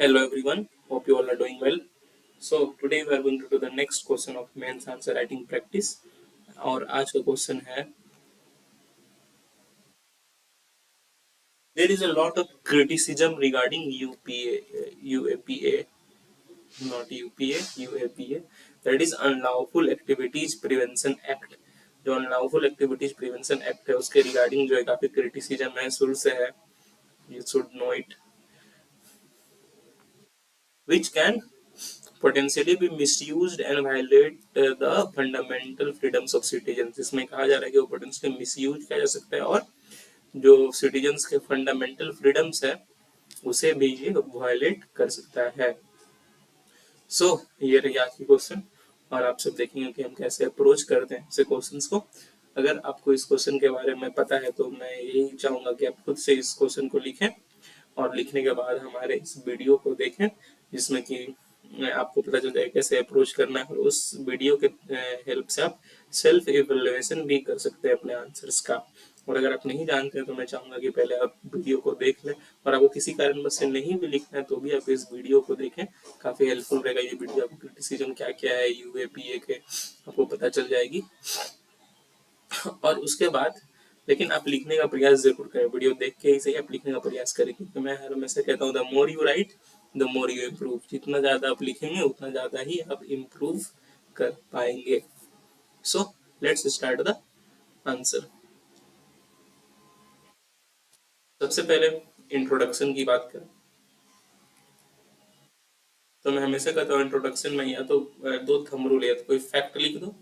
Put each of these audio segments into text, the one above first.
Hello everyone, hope you all are doing well. So today we are going to do the next question of mains answer writing practice और आज का question है there is a lot of criticism regarding UAPA not UPA UAPA that is Unlawful Activities Prevention Act जो Unlawful Activities Prevention Act है उसके regarding जो है काफी क्रिटिसिज्म है शुरू से है you should know it which can potentially be misused and violate the fundamental freedoms of citizens इसमें कहा जा रहा है कि वो potentially misuse किया जा सकता है और जो citizens के fundamental freedoms है उसे भी ये violate कर सकता है सो ये रही आज की क्वेश्चन और आप सब देखेंगे कि हम कैसे अप्रोच करते हैं ऐसे क्वेश्चंस को अगर आपको इस क्वेश्चन के बारे में पता है तो मैं यही चाहूंगा कि आप खुद से इस क्वेश्चन को लिखें और लिखने के बाद हमारे इस वीडियो को देखें जिसमें कि आपको पता चल जाए कैसे अप्रोच करना है और उस वीडियो के हेल्प से आप सेल्फ इवेल्युएशन भी कर सकते हैं अपने आंसर्स का और अगर आप नहीं जानते हैं तो मैं चाहूंगा कि पहले आप वीडियो को देख लें और आपको किसी कारणवश से नहीं भी लिखना है तो भी आप इस वीडियो को देखें काफी हेल्पफुल रहेगा ये वीडियो आपको क्रिटिसिज्म क्या क्या है यूएपीए के आपको पता चल जाएगी और उसके बाद लेकिन आप लिखने का प्रयास जरूर करें वीडियो देख के ही सही आप लिखने का प्रयास करें क्योंकि मैं हर हमेशा कहता हूँ the more you right the more you improve जितना ज्यादा आप लिखेंगे उतना ज्यादा ही आप इम्प्रूव कर पाएंगे so let's start the answer सबसे पहले इंट्रोडक्शन की बात करें तो मैं हमेशा कहता हूँ इंट्रोडक्शन में या तो दो थंब रूल या तो कोई फैक्ट लिख दो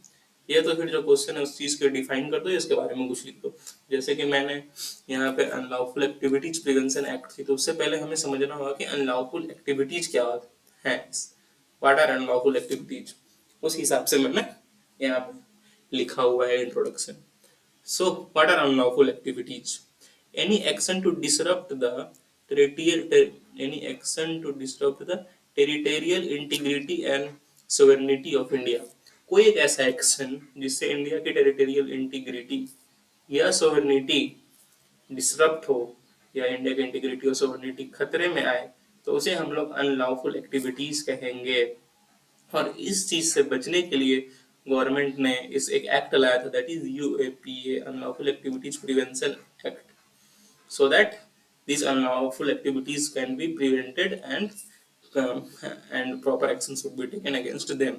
या तो फिर जो क्वेश्चन है उस चीज को डिफाइन कर दो इसके बारे में कुछ लिख दो जैसे कि मैंने यहाँ पे अनलॉफुल एक्टिविटीज प्रिवेंशन एक्ट थी तो उससे पहले हमें समझना होगा कि अनलॉफुल एक्टिविटीज क्या है व्हाट आर अनलॉफुल एक्टिविटीज उस हिसाब से मैंने यहाँ पे लिखा हुआ है introduction So, what are unlawful activities? Any action to disrupt the any action to disrupt the territorial integrity and sovereignty of India. कोई एक ऐसा एक्शन जिससे इंडिया की टेरिटोरियल इंटीग्रिटी या सोवरेनिटी डिसरप्ट हो या इंडिया की इंटीग्रिटी और सोवरेनिटी खतरे में आए तो उसे हम लोग अनलॉफुल एक्टिविटीज कहेंगे और इस चीज से बचने के लिए गवर्नमेंट ने इस एक एक्ट लाया था that is UAPA unlawful activities prevention act so that these unlawful activities can be prevented and proper actions would be taken against them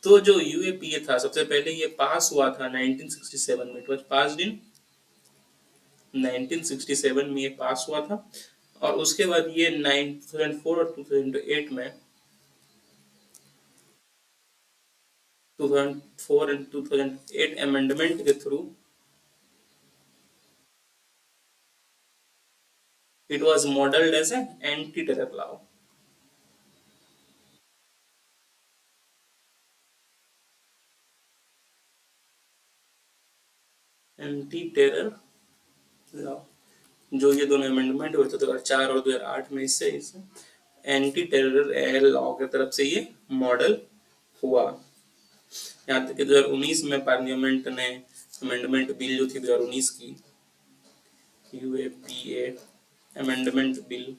तो जो यूएपीए था सबसे पहले ये पास हुआ था 1967 में इट वाज पास्ड इन 1967 में ये पास हुआ था और उसके बाद ये 2004 और 2008 में 2004 and 2008 amendment के through it was modeled as an anti-terror law. Anti-terror law जो ये दोनों अमेंडमेंट हुए थे 2004 और 2008 में इससे एंटी टेरर लॉ की तरफ से ये मॉडल हुआ यहाँ तक कि 2019 में पार्लियामेंट ने अमेंडमेंट बिल जो थी 2019 की UAPA amendment bill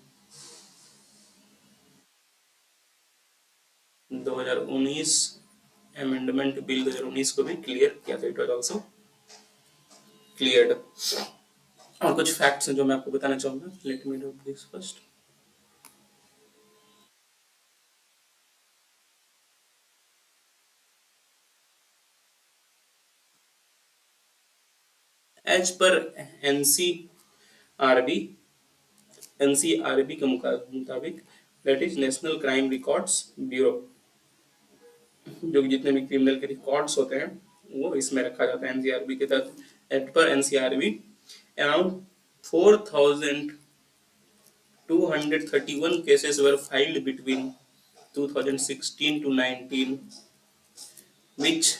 2019 amendment bill 2019 को भी क्लियर किया था इट वाज आल्सो क्लियर्ड और कुछ फैक्ट्स हैं जो मैं आपको बताना चाहूंगा let me do this first as पर एनसीआरबी एनसीआरबी के मुताबिक that is National Crime Records Bureau जो जितने भी क्रिमिनल के रिकॉर्ड्स होते हैं वो इसमें रखा जाता है एनसीआरबी के तहत एट पर NCRB around 4231 cases were filed between 2016 to 19 which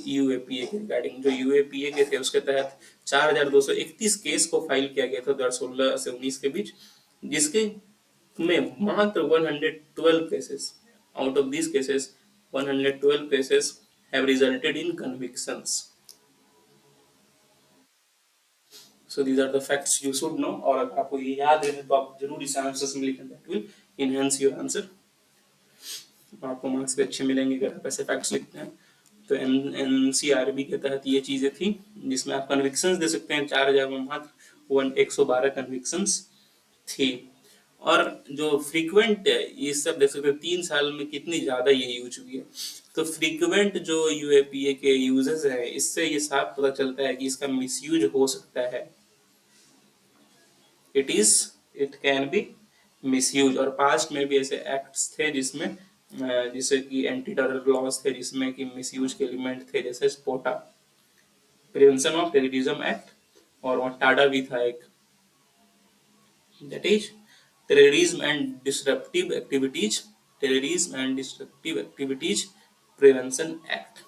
UAPA के रिगार्डिंग जो यूएपीए के थे उसके तहत 4231 केस को फाइल किया गया था 2016 से 19 के बीच जिसके में मात्र 112 cases out of these cases 112 cases have resulted in convictions so these are the facts you should know और अगर आपको ये याद है तो आप जरूर इस आंसर्स में लिखें that will enhance your answer, आपको मार्क्स भी अच्छे मिलेंगे अगर आप ऐसे फैक्ट्स लिखते हैं। तो एनसीआरबी के तहत ये चीजें थी, जिसमें आप कन्विक्शंस दे सकते हैं। 4000 में मात्र 112 कन्विक्शंस थी। और जो फ्रीक्वेंट है ये सब देख सकते हैं 3 साल में कितनी ज्यादा ये यूज हुई है। तो फ्रीक्वेंट जो यूएपीए के यूजेस है, इससे ये साफ पता चलता है कि इसका मिसयूज हो सकता है। It can be misuse. और पास्ट में भी ऐसे एक्ट्स थे जिसमें जैसे कि एंटी टेरर लॉज थे जिसमें कि मिसयूज के एलिमेंट थे, जैसे स्पोटा, प्रिवेंशन ऑफ टेररिज्म एक्ट, और वहाँ टाडा भी था एक, that is terrorism and disruptive activities, terrorism and disruptive activities prevention act,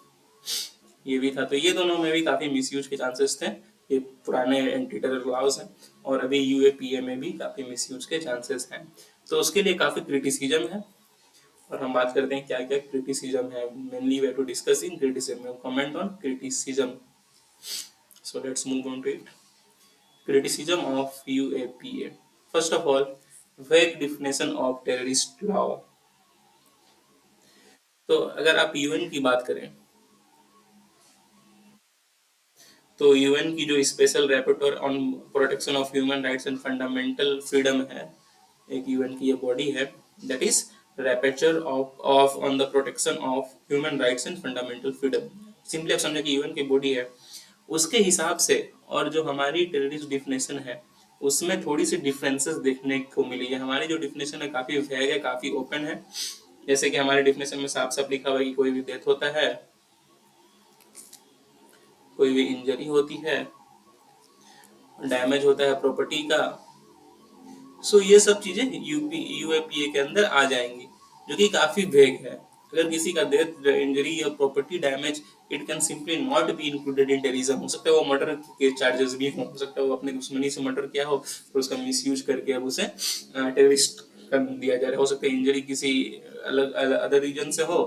ये भी था। तो ये दोनों में भी काफी मिसयूज के चांसेस थे। ये पुराने एंटी टेरर लॉज हैं, और अभी यूएपीए में भी काफी मिसयूज के चांसेस हैं। तो उसके लिए काफी क्रिटिसिज्म है, और हम बात करते हैं क्या क्या क्रिटिसिज्म है। Mainly we to discussing criticism, comment on criticism. So let's move on to it. Criticism of UAPA. First of all, vague definition of terrorist law. तो अगर आप यूएन की बात करें, तो यूएन की जो special rapporteur on protection of human rights and fundamental freedom है, एक यूएन की ये बॉडी है, that is rapporteur of on the protection of human rights and fundamental freedom. Simply आप समझे कि यूएन की बॉडी है, उसके हिसाब से और जो हमारी टेररिस्ट डिफिनेशन है उसमें थोड़ी सी डिफरेंसेस देखने को मिली है। हमारी जो डिफिनेशन है काफी वैग है, काफी ओपन है। जैसे कि हमारे डिफिनेशन में साफ साफ लिखा हुआ है कि कोई भी डेथ होता है, कोई भी इंजरी होती है, डैमेज होता है प्रॉपर्टी का, सो ये सब चीजें यूएपीए के अंदर आ जाएंगी, जो कि काफी वेग है। अगर किसी का डेथ, इंजरी या property damage, it can simply not be included in terrorism. हो सकता है वो मर्डर के चार्जेस भी हो सकता है वो अपने दुश्मनी से मर्डर किया हो, तो उसका मिसयूज करके अब उसे टेररिस्ट कर दिया जा रहा है। हो सकता है इंजरी किसी अलग अदर रीजन से हो,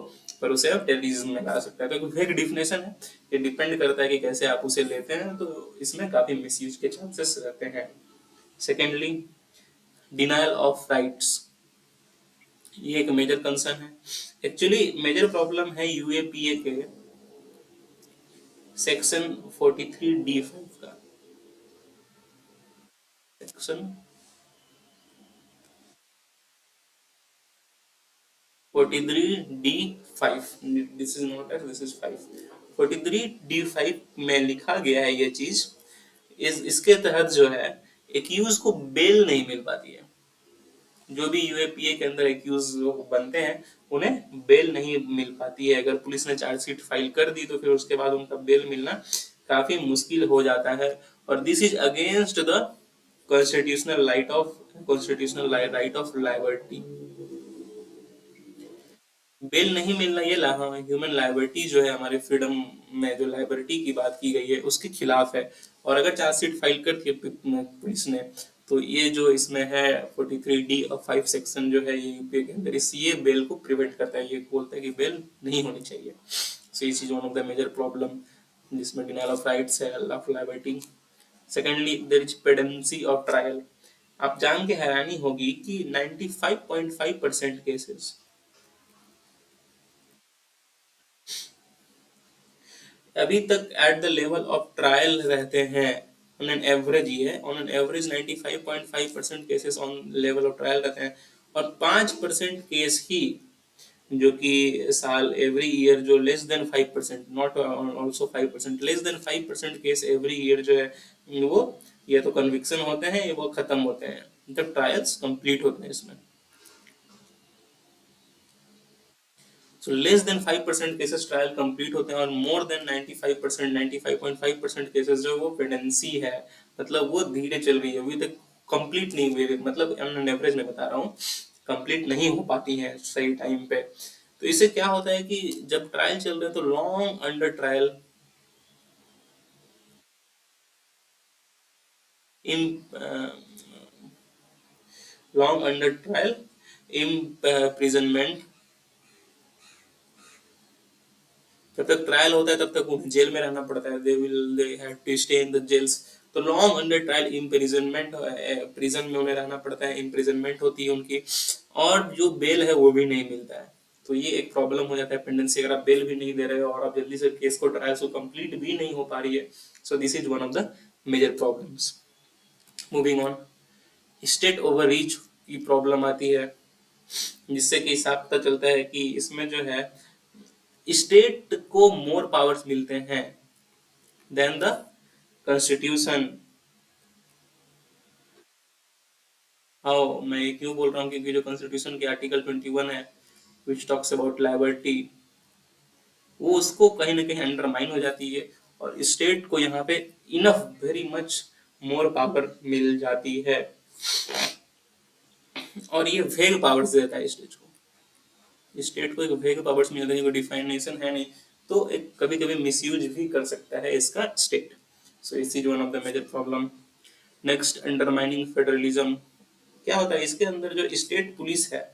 पर उसे अब टेररिज्म में ला सकता है। तो वेग डिफिनेशन है, ये डिपेंड करता है कि कैसे आप उसे लेते हैं, तो इसमें काफी मिसयूज के चांसेस रहते हैं। सेकेंडली, डिनायल ऑफ राइट्स, ये एक मेजर कंसर्न है। एक्चुअली मेजर प्रॉब्लम है यूएपीए के सेक्शन 43D5 का। Section 43D5, this is not S, this is 5। 43D5 में लिखा गया है ये चीज, इसके तहत जो है एक्यूज को बेल नहीं मिल पाती है। जो भी यूएपीए के अंदर एक्यूज बनते हैं उन्हें बेल नहीं मिल पाती है। अगर पुलिस ने चार्जशीट फाइल कर दी तो फिर उसके बाद उनका बेल मिलना काफी मुश्किल हो जाता है। और this is against the constitutional right of liberty. Bail नहीं मिलना ये ह्यूमन लाइबर्टी जो है, हमारे फ्रीडम में जो लाइबर्टी की बात की गई है उसके खिलाफ है। और अगर चार्जशीट फाइल करती है पुलिस ने, तो ये जो इसमें है 43D और 5 सेक्शन जो है ये यूपीए के अंदर, इस ये बेल को प्रिवेंट करता है, ये बोलता है कि बेल नहीं होनी चाहिए। So this is one of the major problem जिसमें डिनायल ऑफ राइट्स है, of liberty. Secondly, there is pendency of trial. आप जान के हैरानी होगी कि 95.5% केसेस अभी तक at the level of trial रहते हैं। ऑन एन एवरेज, ये on an average 95.5% cases on level of trial रहते हैं। और 5% केस ही जो कि साल एवरी ईयर, जो less than 5%, not also 5%, less than 5% case every year जो है वो ये तो कन्विक्शन होते हैं, ये वो खत्म होते हैं जब ट्रायल्स कंप्लीट होते हैं इसमें। So less than 5% cases trial complete होते हैं, और मोर देन 95%, 95.5% केसेस जो वो पेडेंसी है, मतलब वो धीरे चल रही है, अभी तक कंप्लीट नहीं हुई, मतलब ऑन एवरेज में बता रहा हूँ, कंप्लीट नहीं हो पाती है सही टाइम पे। तो इससे क्या होता है कि जब ट्रायल चल रहे हैं तो long under trial, in long under trial, imprisonment, जब तक ट्रायल होता है तब तक उन्हें जेल में रहना पड़ता है। They have to stay in the jails too long under trial imprisonment, prison में उन्हें रहना पड़ता है, इम्प्रिजनमेंट होती है उनकी, और जो बेल है वो भी नहीं मिलता है। तो ये एक प्रॉब्लम हो जाता है पेंडेंसी, अगर आप बेल भी नहीं दे रहे हो और आप जल्दी से केस को ट्रायल को कंप्लीट भी नहीं हो पा रही है। So this is one of the major problems. Moving on, state over reach की प्रॉब्लम आती है, जिससे कि साफ पता चलता है कि इसमें जो है स्टेट को मोर पावर्स मिलते हैं देन द कॉन्स्टिट्यूशन। हाँ, मैं ये क्यों बोल रहा हूँ, क्योंकि जो कॉन्स्टिट्यूशन के आर्टिकल 21 है विच टॉक्स अबाउट लाइबर्टी, वो उसको कहीं ना कहीं अंडरमाइन हो जाती है, और स्टेट को यहाँ पे enough very much more power मिल जाती है, और ये वेग पावर्स देता है स्टेट को। स्टेट को एक वेग पावर्स मिल रही है, कोई डिफाइनेशन है नहीं, तो एक कभी कभी मिसयूज भी कर सकता है इसका state. So this is one of the major problem. Next, undermining federalism. क्या होता है इसके अंदर, जो स्टेट पुलिस है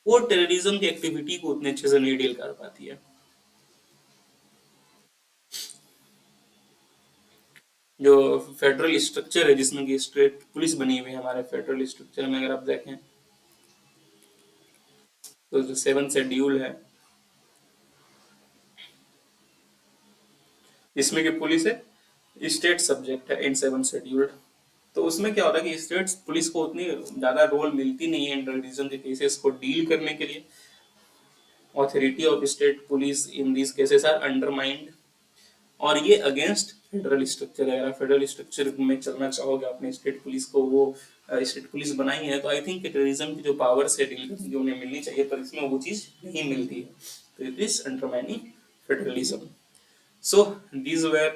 वो टेररिज्म की एक्टिविटी को उतने अच्छे से नहीं डील कर पाती है। जो फेडरल स्ट्रक्चर है जिसमें कि स्टेट पुलिस बनी हुई है, हमारे फेडरल स्ट्रक्चर में अगर आप देखें तो जो 7 शेड्यूल है जिसमें कि पुलिस है स्टेट सब्जेक्ट है इन 7 शेड्यूल्ड। तो उसमें क्या होता है कि स्टेट पुलिस को उतनी ज्यादा रोल मिलती नहीं है इन टेररिज्म के केसेस को डील करने के लिए। Authority of state police in this cases are undermined, और ये अगेंस्ट फेडरल स्ट्रक्चर है। अगर फेडरल स्ट्रक्चर में चलना चाहोगे, अपने स्टेट पुलिस को वो स्टेट पुलिस बनाई है, तो आई थिंक टेररिज्म की जो पावर से डील करने की उन्हें मिलनी चाहिए, पर इसमें वो चीज नहीं मिलती है, तो it is undermining federalism. So these were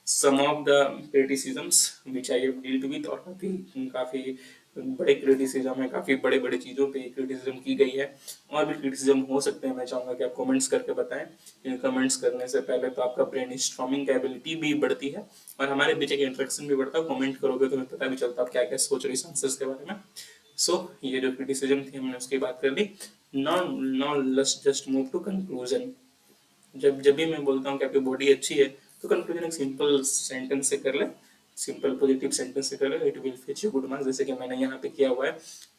some of the criticisms which I have dealt with, और काफी काफी बड़े क्रिटिसिज्म है, काफी बड़े बड़े चीजों पे क्रिटिसिज्म की गई है, और भी क्रिटिसिज्म हो सकते हैं। मैं चाहूंगा कि आप कमेंट्स करके बताएं। इन कमेंट्स करने से पहले तो आपका ब्रेन स्टॉर्मिंग की एबिलिटी भी बढ़ती है, और हमारे बीच एक इंटरेक्शन भी बढ़ता है। कमेंट करोगे तो हमें पता भी चलता है आप क्या क्या सोच रहे हैं आंसर्स के बारे में। सो ये जो क्रिटिसिज्म थी हमने उसकी बात कर ली। Now now let's just move to conclusion. जब जब भी मैं बोलता हूँ कि आपकी बॉडी अच्छी है, तो कंक्लूजन एक सिंपल सेंटेंस से कर ले, सिंपल पॉजिटिव सेंटेंस से कर ले, it will fetch you good marks, जैसे कि मैंने यहाँ पे किया हुआ है।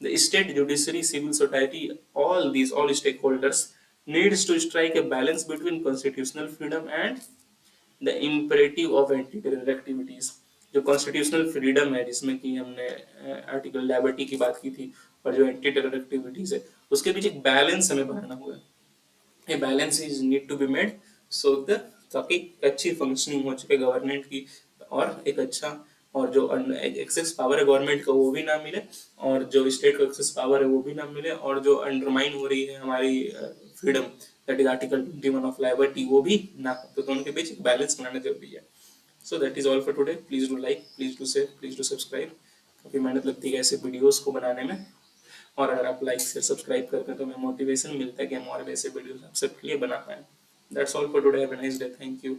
The state, judiciary, civil society, all stake holders needs to strike a balance between constitutional freedom and the imperative of anti terror activities. जो कॉन्स्टिट्यूशनल फ्रीडम है, जिसमें कि हमने आर्टिकल लिबर्टी की बात की थी, और जो एंटी टेरर एक्टिविटीज है, उसके बीच एक बैलेंस हमें बनाना होगा। A balance is need to be made, so the ताकि अच्छी फंक्शनिंग हो सके गवर्नमेंट की, और एक अच्छा, और जो एक्सेस पावर है गवर्नमेंट का वो भी ना मिले, और जो स्टेट का एक्सेस पावर है वो भी ना मिले, और जो अंडरमाइन हो रही है हमारी freedom, that is article 21 of liberty, वो भी ना हो। तो दोनों के बीच एक बैलेंस बनाना जरूरी है। So that is all for today. Please do like, please do share, please do subscribe. काफी मेहनत लगती है ऐसे वीडियोस को बनाने में, और अगर आप लाइक शेयर सब्सक्राइब करते हैं तो हमें मोटिवेशन मिलता है कि हम और भी ऐसे वीडियोस आप सबके लिए बना पाएं। That's all for today, have a nice day, thank you.